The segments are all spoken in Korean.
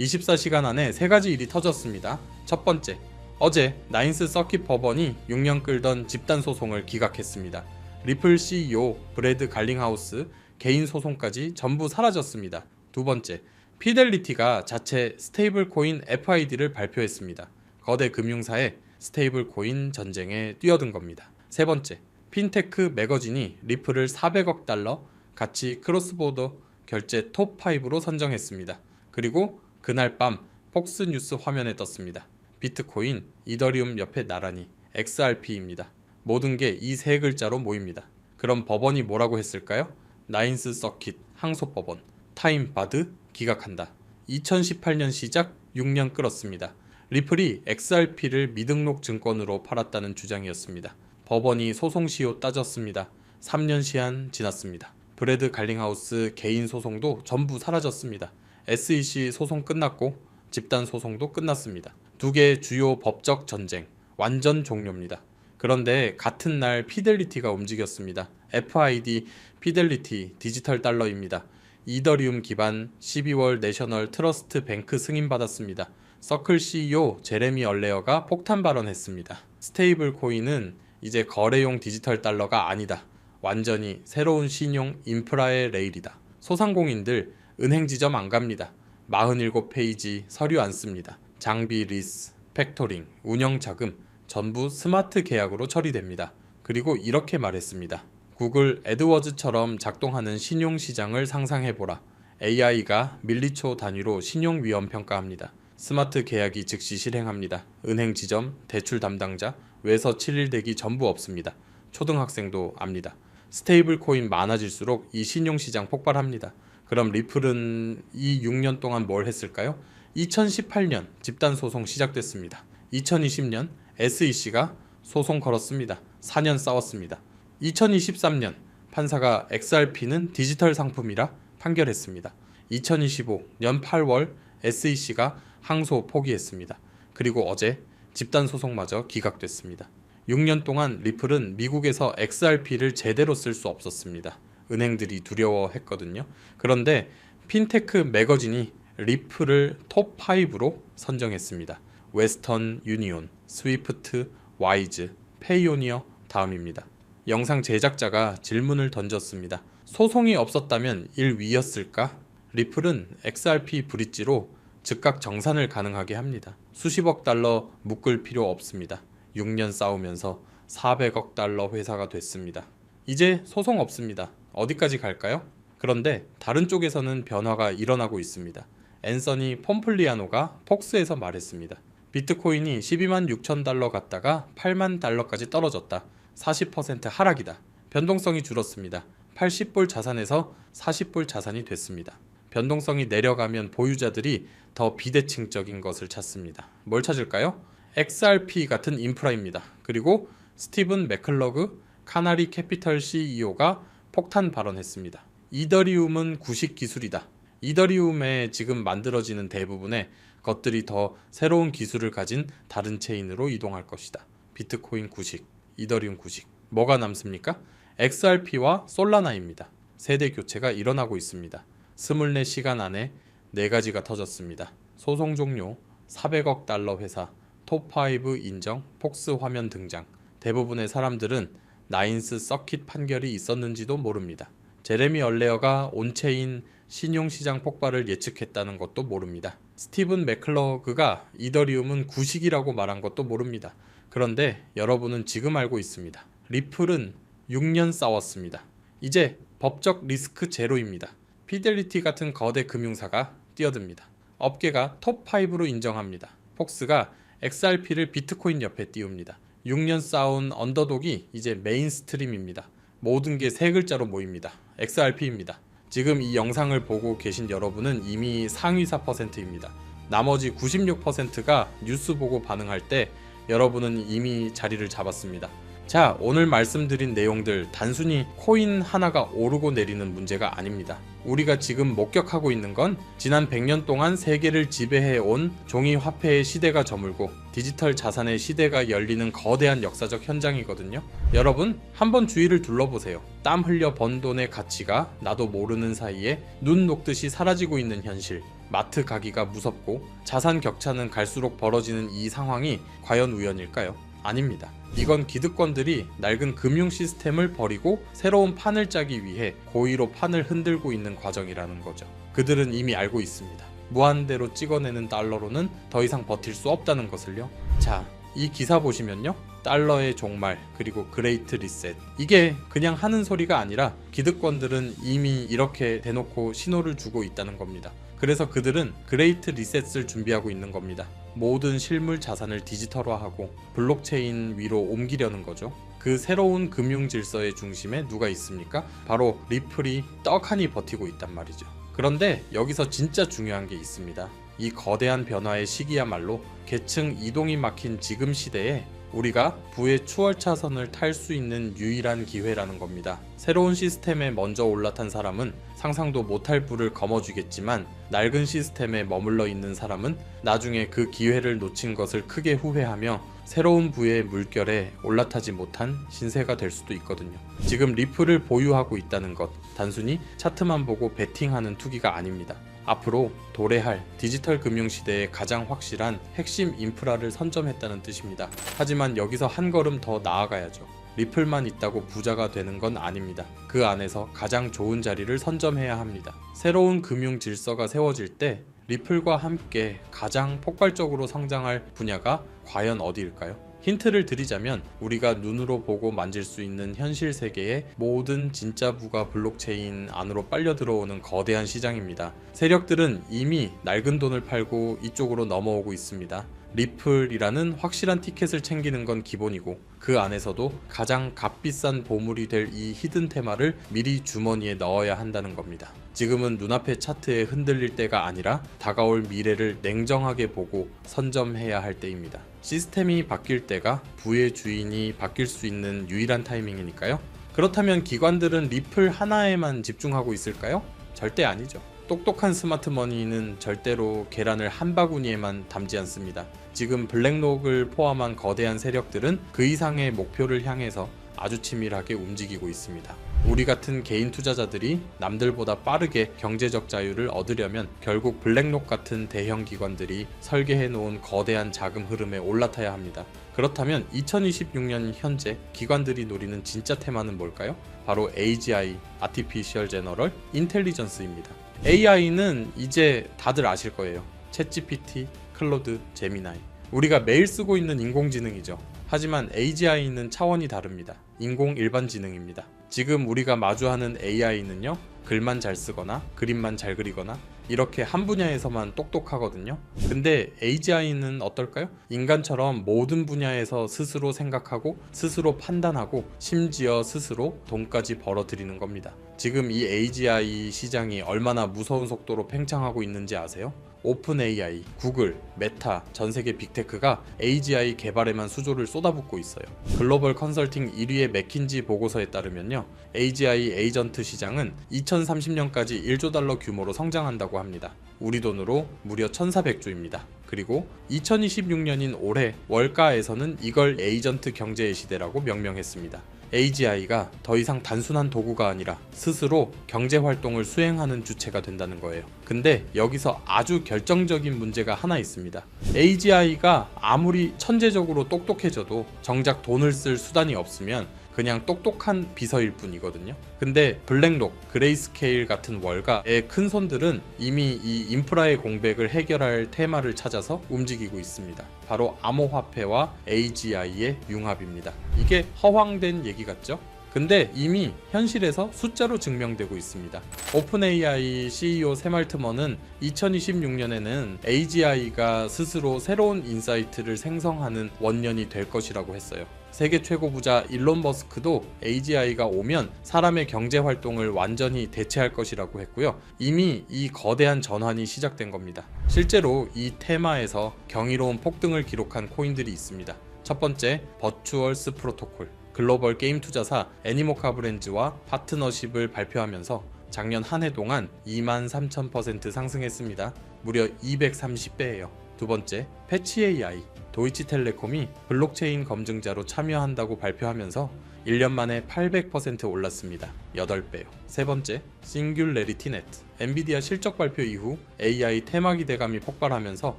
24시간 안에 3가지 일이 터졌습니다. 첫 번째, 어제 나인스 서킷 법원이 6년 끌던 집단 소송을 기각했습니다. 리플 CEO 브래드 갈링하우스 개인 소송까지 전부 사라졌습니다. 두 번째, 피델리티가 자체 스테이블 코인 FID를 발표했습니다. 거대 금융사의 스테이블 코인 전쟁에 뛰어든 겁니다. 세 번째, 핀테크 매거진이 리플을 400억 달러 가치 크로스보더 결제 톱5로 선정했습니다. 그리고 그날 밤 폭스뉴스 화면에 떴습니다. 비트코인, 이더리움 옆에 나란히 XRP입니다. 모든 게 이 세 글자로 모입니다. 그럼 법원이 뭐라고 했을까요? 나인스 서킷, 항소법원, 타임바드, 기각한다. 2018년 시작 6년 끌었습니다. 리플이 XRP를 미등록 증권으로 팔았다는 주장이었습니다. 법원이 소송 시효 따졌습니다. 3년 시한 지났습니다. 브래드 갈링하우스 개인 소송도 전부 사라졌습니다. SEC 소송 끝났고 집단 소송도 끝났습니다. 두 개의 주요 법적 전쟁 완전 종료입니다. 그런데 같은 날 피델리티가 움직였습니다. FID 피델리티 디지털 달러입니다. 이더리움 기반 12월 내셔널 트러스트 뱅크 승인받았습니다. 서클 CEO 제레미 얼레어가 폭탄 발언했습니다. 스테이블 코인은 이제 거래용 디지털 달러가 아니다. 완전히 새로운 신용 인프라의 레일이다. 소상공인들 은행 지점 안 갑니다. 47페이지 서류 안 씁니다. 장비 리스, 팩토링, 운영 자금 전부 스마트 계약으로 처리됩니다. 그리고 이렇게 말했습니다. 구글 애드워즈처럼 작동하는 신용시장을 상상해보라. AI가 밀리초 단위로 신용 위험 평가합니다. 스마트 계약이 즉시 실행합니다. 은행 지점, 대출 담당자, 외서 7일 대기 전부 없습니다. 초등학생도 압니다. 스테이블 코인 많아질수록 이 신용시장 폭발합니다. 그럼 리플은 이 6년 동안 뭘 했을까요? 2018년 집단 소송 시작됐습니다. 2020년 SEC가 소송 걸었습니다. 4년 싸웠습니다. 2023년 판사가 XRP는 디지털 상품이라 판결했습니다. 2025년 8월 SEC가 항소 포기했습니다. 그리고 어제 집단 소송마저 기각됐습니다. 6년 동안 리플은 미국에서 XRP를 제대로 쓸 수 없었습니다. 은행들이 두려워했거든요. 그런데 핀테크 매거진이 리플을 톱5로 선정했습니다. 웨스턴 유니온, 스위프트, 와이즈, 페이오니어 다음입니다. 영상 제작자가 질문을 던졌습니다. 소송이 없었다면 1위였을까? 리플은 XRP 브릿지로 즉각 정산을 가능하게 합니다. 수십억 달러 묶을 필요 없습니다. 6년 싸우면서 400억 달러 회사가 됐습니다. 이제 소송 없습니다. 어디까지 갈까요? 그런데 다른 쪽에서는 변화가 일어나고 있습니다. 앤서니 폼플리아노가 폭스에서 말했습니다. 비트코인이 12만 6천 달러 갔다가 8만 달러까지 떨어졌다. 40% 하락이다. 변동성이 줄었습니다. 80불 자산에서 40불 자산이 됐습니다. 변동성이 내려가면 보유자들이 더 비대칭적인 것을 찾습니다. 뭘 찾을까요? XRP 같은 인프라입니다. 그리고 스티븐 매클러그 카나리 캐피털 CEO가 폭탄 발언했습니다. 이더리움은 구식 기술이다. 이더리움에 지금 만들어지는 대부분의 것들이 더 새로운 기술을 가진 다른 체인으로 이동할 것이다. 비트코인 구식, 이더리움 구식. 뭐가 남습니까? XRP와 솔라나입니다. 세대 교체가 일어나고 있습니다. 24시간 안에 4가지가 터졌습니다. 소송 종료, 400억 달러 회사, 톱5 인정, 폭스 화면 등장. 대부분의 사람들은 나인스 서킷 판결이 있었는지도 모릅니다. 제레미 얼레어가 온체인 신용시장 폭발을 예측했다는 것도 모릅니다. 스티븐 매클러그가 이더리움은 구식이라고 말한 것도 모릅니다. 그런데 여러분은 지금 알고 있습니다. 리플은 6년 싸웠습니다. 이제 법적 리스크 제로입니다. 피델리티 같은 거대 금융사가 뛰어듭니다. 업계가 톱5로 인정합니다. 폭스가 XRP를 비트코인 옆에 띄웁니다. 6년 싸운 언더독이 이제 메인스트림입니다. 모든 게 세 글자로 모입니다. XRP입니다. 지금 이 영상을 보고 계신 여러분은 이미 상위 4%입니다. 나머지 96%가 뉴스 보고 반응할 때 여러분은 이미 자리를 잡았습니다. 자, 오늘 말씀드린 내용들 단순히 코인 하나가 오르고 내리는 문제가 아닙니다. 우리가 지금 목격하고 있는 건 지난 100년 동안 세계를 지배해온 종이 화폐의 시대가 저물고 디지털 자산의 시대가 열리는 거대한 역사적 현장이거든요. 여러분, 한번 주위를 둘러보세요. 땀 흘려 번 돈의 가치가 나도 모르는 사이에 눈 녹듯이 사라지고 있는 현실. 마트 가기가 무섭고 자산 격차는 갈수록 벌어지는 이 상황이 과연 우연일까요? 아닙니다. 이건 기득권들이 낡은 금융 시스템을 버리고 새로운 판을 짜기 위해 고의로 판을 흔들고 있는 과정이라는 거죠. 그들은 이미 알고 있습니다. 무한대로 찍어내는 달러로는 더 이상 버틸 수 없다는 것을요. 자, 이 기사 보시면요. 달러의 종말 그리고 그레이트 리셋, 이게 그냥 하는 소리가 아니라 기득권들은 이미 이렇게 대놓고 신호를 주고 있다는 겁니다. 그래서 그들은 그레이트 리셋을 준비하고 있는 겁니다. 모든 실물 자산을 디지털화하고 블록체인 위로 옮기려는 거죠. 그 새로운 금융 질서의 중심에 누가 있습니까? 바로 리플이 떡하니 버티고 있단 말이죠. 그런데 여기서 진짜 중요한 게 있습니다. 이 거대한 변화의 시기야말로 계층 이동이 막힌 지금 시대에 우리가 부의 추월차선을 탈 수 있는 유일한 기회라는 겁니다. 새로운 시스템에 먼저 올라탄 사람은 상상도 못할 부를 거머쥐겠지만 낡은 시스템에 머물러 있는 사람은 나중에 그 기회를 놓친 것을 크게 후회하며 새로운 부의 물결에 올라타지 못한 신세가 될 수도 있거든요. 지금 리플을 보유하고 있다는 것, 단순히 차트만 보고 베팅하는 투기가 아닙니다. 앞으로 도래할 디지털 금융 시대의 가장 확실한 핵심 인프라를 선점했다는 뜻입니다. 하지만 여기서 한 걸음 더 나아가야죠. 리플만 있다고 부자가 되는 건 아닙니다. 그 안에서 가장 좋은 자리를 선점해야 합니다. 새로운 금융 질서가 세워질 때 리플과 함께 가장 폭발적으로 성장할 분야가 과연 어디일까요? 힌트를 드리자면 우리가 눈으로 보고 만질 수 있는 현실 세계의 모든 진짜 부가 블록체인 안으로 빨려 들어오는 거대한 시장입니다. 세력들은 이미 낡은 돈을 팔고 이쪽으로 넘어오고 있습니다. 리플이라는 확실한 티켓을 챙기는 건 기본이고 그 안에서도 가장 값비싼 보물이 될 이 히든 테마를 미리 주머니에 넣어야 한다는 겁니다. 지금은 눈앞의 차트에 흔들릴 때가 아니라 다가올 미래를 냉정하게 보고 선점해야 할 때입니다. 시스템이 바뀔 때가 부의 주인이 바뀔 수 있는 유일한 타이밍이니까요. 그렇다면 기관들은 리플 하나에만 집중하고 있을까요? 절대 아니죠. 똑똑한 스마트머니는 절대로 계란을 한 바구니에만 담지 않습니다. 지금 블랙록을 포함한 거대한 세력들은 그 이상의 목표를 향해서 아주 치밀하게 움직이고 있습니다. 우리 같은 개인 투자자들이 남들보다 빠르게 경제적 자유를 얻으려면 결국 블랙록 같은 대형 기관들이 설계해 놓은 거대한 자금 흐름에 올라타야 합니다. 그렇다면 2026년 현재 기관들이 노리는 진짜 테마는 뭘까요? 바로 AGI, Artificial General Intelligence입니다. AI는 이제 다들 아실 거예요. 챗GPT, 클로드, 제미나이. 우리가 매일 쓰고 있는 인공지능이죠. 하지만 AGI는 차원이 다릅니다. 인공 일반지능입니다. 지금 우리가 마주하는 AI는요, 글만 잘 쓰거나 그림만 잘 그리거나 이렇게 한 분야에서만 똑똑하거든요. 근데 AGI는 어떨까요? 인간처럼 모든 분야에서 스스로 생각하고 스스로 판단하고 심지어 스스로 돈까지 벌어들이는 겁니다. 지금 이 AGI 시장이 얼마나 무서운 속도로 팽창하고 있는지 아세요? 오픈 AI, 구글, 메타, 전세계 빅테크가 AGI 개발에만 수조를 쏟아붓고 있어요. 글로벌 컨설팅 1위의 맥킨지 보고서에 따르면요, AGI 에이전트 시장은 2030년까지 1조 달러 규모로 성장한다고 합니다. 우리 돈으로 무려 1400조입니다. 그리고 2026년인 올해 월가에서는 이걸 에이전트 경제의 시대라고 명명했습니다. AGI가 더 이상 단순한 도구가 아니라 스스로 경제활동을 수행하는 주체가 된다는 거예요. 근데 여기서 아주 결정적인 문제가 하나 있습니다. AGI가 아무리 천재적으로 똑똑해져도 정작 돈을 쓸 수단이 없으면 그냥 똑똑한 비서일 뿐이거든요. 근데 블랙록, 그레이스케일 같은 월가의 큰 손들은 이미 이 인프라의 공백을 해결할 테마를 찾아서 움직이고 있습니다. 바로 암호화폐와 AGI의 융합입니다. 이게 허황된 얘기 같죠? 근데 이미 현실에서 숫자로 증명되고 있습니다. 오픈AI CEO 샘 알트먼은 2026년에는 AGI가 스스로 새로운 인사이트를 생성하는 원년이 될 것이라고 했어요. 세계 최고 부자 일론 머스크도 AGI가 오면 사람의 경제 활동을 완전히 대체할 것이라고 했고요. 이미 이 거대한 전환이 시작된 겁니다. 실제로 이 테마에서 경이로운 폭등을 기록한 코인들이 있습니다. 첫 번째, 버추얼스 프로토콜. 글로벌 게임 투자사 애니모카 브랜즈와 파트너십을 발표하면서 작년 한 해 동안 23,000% 상승했습니다. 무려 230배예요. 두 번째, 패치 AI. 도이치텔레콤이 블록체인 검증자로 참여한다고 발표하면서 1년 만에 800% 올랐습니다. 8배요. 세 번째, 싱귤레리티 네트. 엔비디아 실적 발표 이후 AI 테마 기대감이 폭발하면서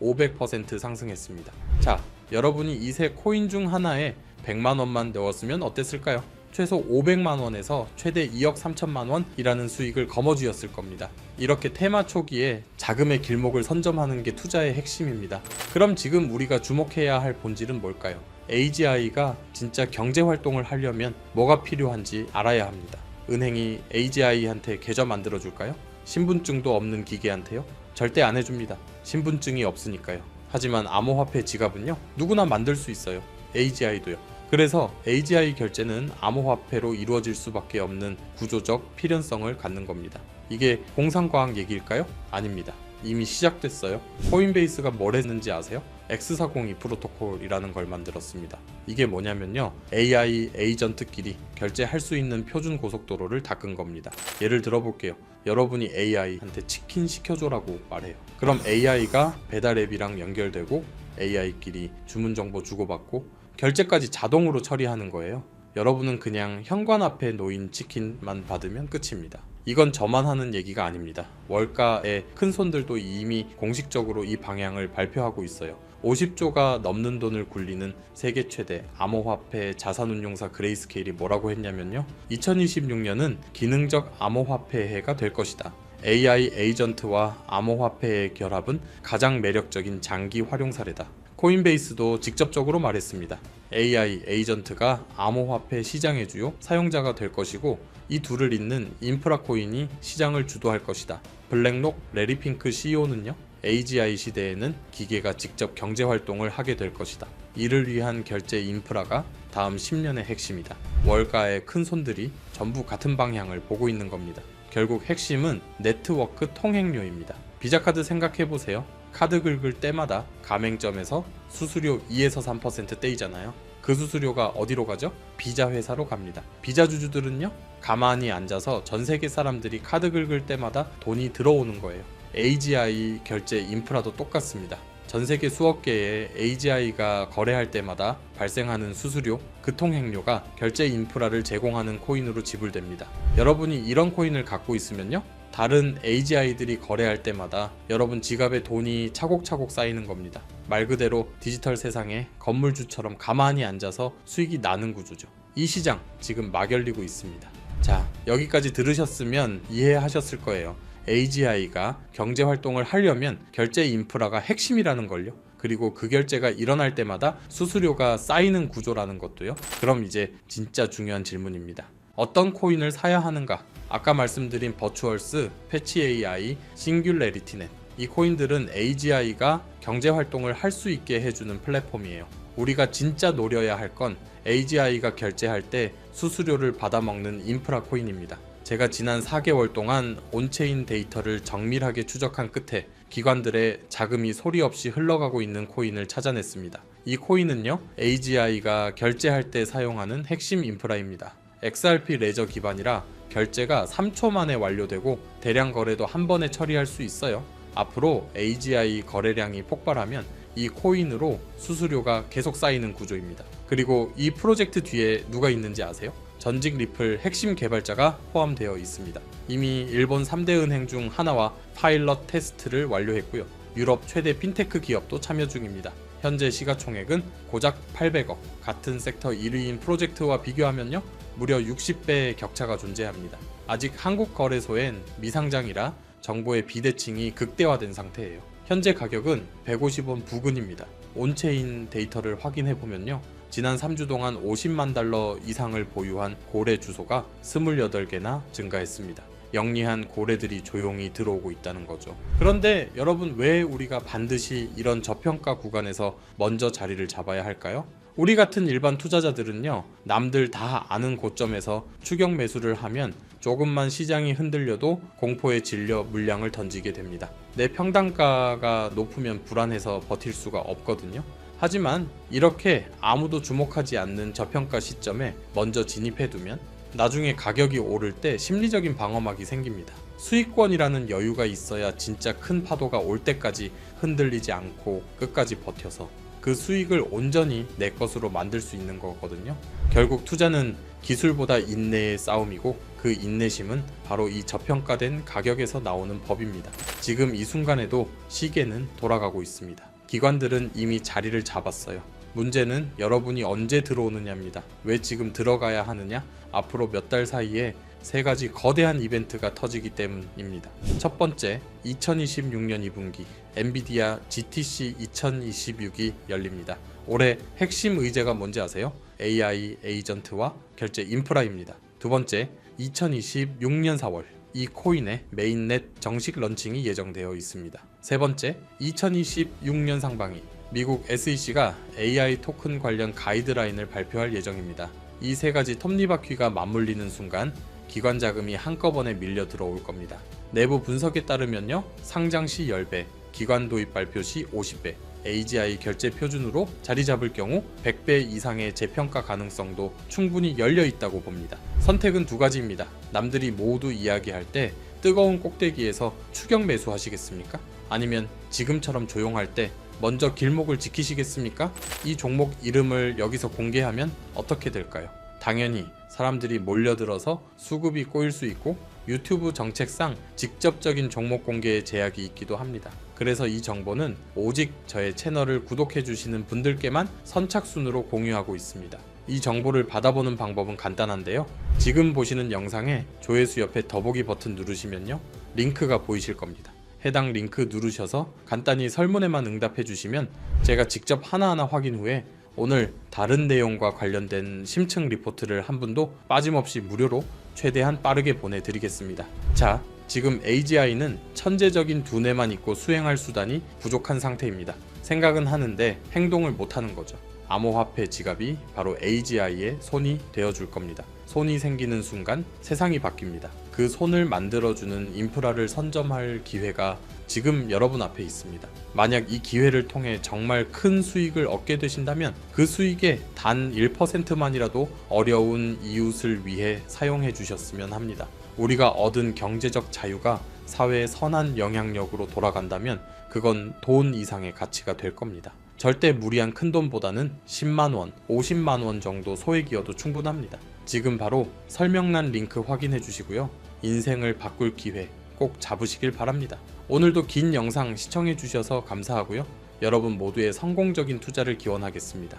500% 상승했습니다. 자, 여러분이 이 세 코인 중 하나에 100만 원만 넣었으면 어땠을까요? 최소 500만 원에서 최대 2억 3천만 원이라는 수익을 거머쥐었을 겁니다. 이렇게 테마 초기에 자금의 길목을 선점하는 게 투자의 핵심입니다. 그럼 지금 우리가 주목해야 할 본질은 뭘까요? AGI가 진짜 경제 활동을 하려면 뭐가 필요한지 알아야 합니다. 은행이 AGI한테 계좌 만들어 줄까요? 신분증도 없는 기계한테요? 절대 안 해줍니다. 신분증이 없으니까요. 하지만 암호화폐 지갑은요, 누구나 만들 수 있어요. AGI도요. 그래서 AGI 결제는 암호화폐로 이루어질 수밖에 없는 구조적 필연성을 갖는 겁니다. 이게 공상과학 얘기일까요? 아닙니다. 이미 시작됐어요. 코인베이스가 뭘 했는지 아세요? X402 프로토콜이라는 걸 만들었습니다. 이게 뭐냐면요, AI 에이전트끼리 결제할 수 있는 표준 고속도로를 닦은 겁니다. 예를 들어 볼게요. 여러분이 AI한테 치킨 시켜줘라고 말해요. 그럼 AI가 배달 앱이랑 연결되고 AI끼리 주문 정보 주고받고 결제까지 자동으로 처리하는 거예요. 여러분은 그냥 현관 앞에 놓인 치킨만 받으면 끝입니다. 이건 저만 하는 얘기가 아닙니다. 월가의 큰 손들도 이미 공식적으로 이 방향을 발표하고 있어요. 50조가 넘는 돈을 굴리는 세계 최대 암호화폐 자산운용사 그레이스케일이 뭐라고 했냐면요, 2026년은 기능적 암호화폐 해가 될 것이다. AI 에이전트와 암호화폐의 결합은 가장 매력적인 장기 활용 사례다. 코인베이스도 직접적으로 말했습니다. AI 에이전트가 암호화폐 시장의 주요 사용자가 될 것이고, 이 둘을 잇는 인프라 코인이 시장을 주도할 것이다. 블랙록 레리핑크 CEO는요, AGI 시대에는 기계가 직접 경제 활동을 하게 될 것이다. 이를 위한 결제 인프라가 다음 10년의 핵심이다. 월가의 큰 손들이 전부 같은 방향을 보고 있는 겁니다. 결국 핵심은 네트워크 통행료입니다. 비자카드 생각해보세요. 카드 긁을 때마다 가맹점에서 수수료 2에서 3% 떼이잖아요. 그 수수료가 어디로 가죠? 비자 회사로 갑니다. 비자 주주들은요, 가만히 앉아서 전 세계 사람들이 카드 긁을 때마다 돈이 들어오는 거예요. AGI 결제 인프라도 똑같습니다. 전 세계 수억 개의 AGI가 거래할 때마다 발생하는 수수료, 그 통행료가 결제 인프라를 제공하는 코인으로 지불됩니다. 여러분이 이런 코인을 갖고 있으면요, 다른 AGI들이 거래할 때마다 여러분 지갑에 돈이 차곡차곡 쌓이는 겁니다. 말 그대로 디지털 세상에 건물주처럼 가만히 앉아서 수익이 나는 구조죠. 이 시장 지금 막 열리고 있습니다. 자, 여기까지 들으셨으면 이해하셨을 거예요. AGI가 경제 활동을 하려면 결제 인프라가 핵심이라는 걸요. 그리고 그 결제가 일어날 때마다 수수료가 쌓이는 구조라는 것도요. 그럼 이제 진짜 중요한 질문입니다. 어떤 코인을 사야 하는가? 아까 말씀드린 버추얼스, 패치 AI, 싱귤레리티넷, 이 코인들은 AGI가 경제 활동을 할 수 있게 해주는 플랫폼이에요. 우리가 진짜 노려야 할 건 AGI가 결제할 때 수수료를 받아먹는 인프라 코인입니다. 제가 지난 4개월 동안 온체인 데이터를 정밀하게 추적한 끝에 기관들의 자금이 소리 없이 흘러가고 있는 코인을 찾아냈습니다. 이 코인은요, AGI가 결제할 때 사용하는 핵심 인프라입니다. XRP 레저 기반이라 결제가 3초 만에 완료되고 대량 거래도 한 번에 처리할 수 있어요. 앞으로 AGI 거래량이 폭발하면 이 코인으로 수수료가 계속 쌓이는 구조입니다. 그리고 이 프로젝트 뒤에 누가 있는지 아세요? 전직 리플 핵심 개발자가 포함되어 있습니다. 이미 일본 3대 은행 중 하나와 파일럿 테스트를 완료했고요. 유럽 최대 핀테크 기업도 참여 중입니다. 현재 시가총액은 고작 800억, 같은 섹터 1위인 프로젝트와 비교하면요, 무려 60배의 격차가 존재합니다. 아직 한국 거래소엔 미상장이라 정보의 비대칭이 극대화된 상태예요. 현재 가격은 150원 부근입니다. 온체인 데이터를 확인해보면요, 지난 3주 동안 50만 달러 이상을 보유한 고래 주소가 28개나 증가했습니다. 영리한 고래들이 조용히 들어오고 있다는 거죠. 그런데 여러분, 왜 우리가 반드시 이런 저평가 구간에서 먼저 자리를 잡아야 할까요? 우리 같은 일반 투자자들은요, 남들 다 아는 고점에서 추격 매수를 하면 조금만 시장이 흔들려도 공포에 질려 물량을 던지게 됩니다. 내 평단가가 높으면 불안해서 버틸 수가 없거든요. 하지만 이렇게 아무도 주목하지 않는 저평가 시점에 먼저 진입해두면 나중에 가격이 오를 때 심리적인 방어막이 생깁니다. 수익권이라는 여유가 있어야 진짜 큰 파도가 올 때까지 흔들리지 않고 끝까지 버텨서 그 수익을 온전히 내 것으로 만들 수 있는 거거든요. 결국 투자는 기술보다 인내의 싸움이고 그 인내심은 바로 이 저평가된 가격에서 나오는 법입니다. 지금 이 순간에도 시계는 돌아가고 있습니다. 기관들은 이미 자리를 잡았어요. 문제는 여러분이 언제 들어오느냐입니다. 왜 지금 들어가야 하느냐? 앞으로 몇 달 사이에 세 가지 거대한 이벤트가 터지기 때문입니다. 첫 번째, 2026년 2분기 엔비디아 GTC 2026이 열립니다. 올해 핵심 의제가 뭔지 아세요? AI 에이전트와 결제 인프라입니다. 두 번째, 2026년 4월 이 코인의 메인넷 정식 런칭이 예정되어 있습니다. 세 번째, 2026년 상반기 미국 SEC가 AI 토큰 관련 가이드라인을 발표할 예정입니다. 이 세 가지 톱니바퀴가 맞물리는 순간 기관 자금이 한꺼번에 밀려 들어올 겁니다. 내부 분석에 따르면요, 상장 시 10배, 기관 도입 발표 시 50배, AGI 결제 표준으로 자리 잡을 경우 100배 이상의 재평가 가능성도 충분히 열려 있다고 봅니다. 선택은 두 가지입니다. 남들이 모두 이야기할 때 뜨거운 꼭대기에서 추격 매수하시겠습니까? 아니면 지금처럼 조용할 때 먼저 길목을 지키시겠습니까? 이 종목 이름을 여기서 공개하면 어떻게 될까요? 당연히 사람들이 몰려들어서 수급이 꼬일 수 있고 유튜브 정책상 직접적인 종목 공개에 제약이 있기도 합니다. 그래서 이 정보는 오직 저의 채널을 구독해 주시는 분들께만 선착순으로 공유하고 있습니다. 이 정보를 받아보는 방법은 간단한데요. 지금 보시는 영상에 조회수 옆에 더보기 버튼 누르시면요, 링크가 보이실 겁니다. 해당 링크 누르셔서 간단히 설문에만 응답해 주시면 제가 직접 하나하나 확인 후에 오늘 다른 내용과 관련된 심층 리포트를 한 분도 빠짐없이 무료로 최대한 빠르게 보내드리겠습니다. 자, 지금 AGI는 천재적인 두뇌만 있고 수행할 수단이 부족한 상태입니다. 생각은 하는데 행동을 못하는 거죠. 암호화폐 지갑이 바로 AGI의 손이 되어줄 겁니다. 손이 생기는 순간 세상이 바뀝니다. 그 손을 만들어주는 인프라를 선점할 기회가 지금 여러분 앞에 있습니다. 만약 이 기회를 통해 정말 큰 수익을 얻게 되신다면 그 수익의 단 1%만이라도 어려운 이웃을 위해 사용해 주셨으면 합니다. 우리가 얻은 경제적 자유가 사회의 선한 영향력으로 돌아간다면 그건 돈 이상의 가치가 될 겁니다. 절대 무리한 큰 돈보다는 10만원, 50만원 정도 소액이어도 충분합니다. 지금 바로 설명란 링크 확인해 주시고요. 인생을 바꿀 기회 꼭 잡으시길 바랍니다. 오늘도 긴 영상 시청해 주셔서 감사하고요. 여러분 모두의 성공적인 투자를 기원하겠습니다.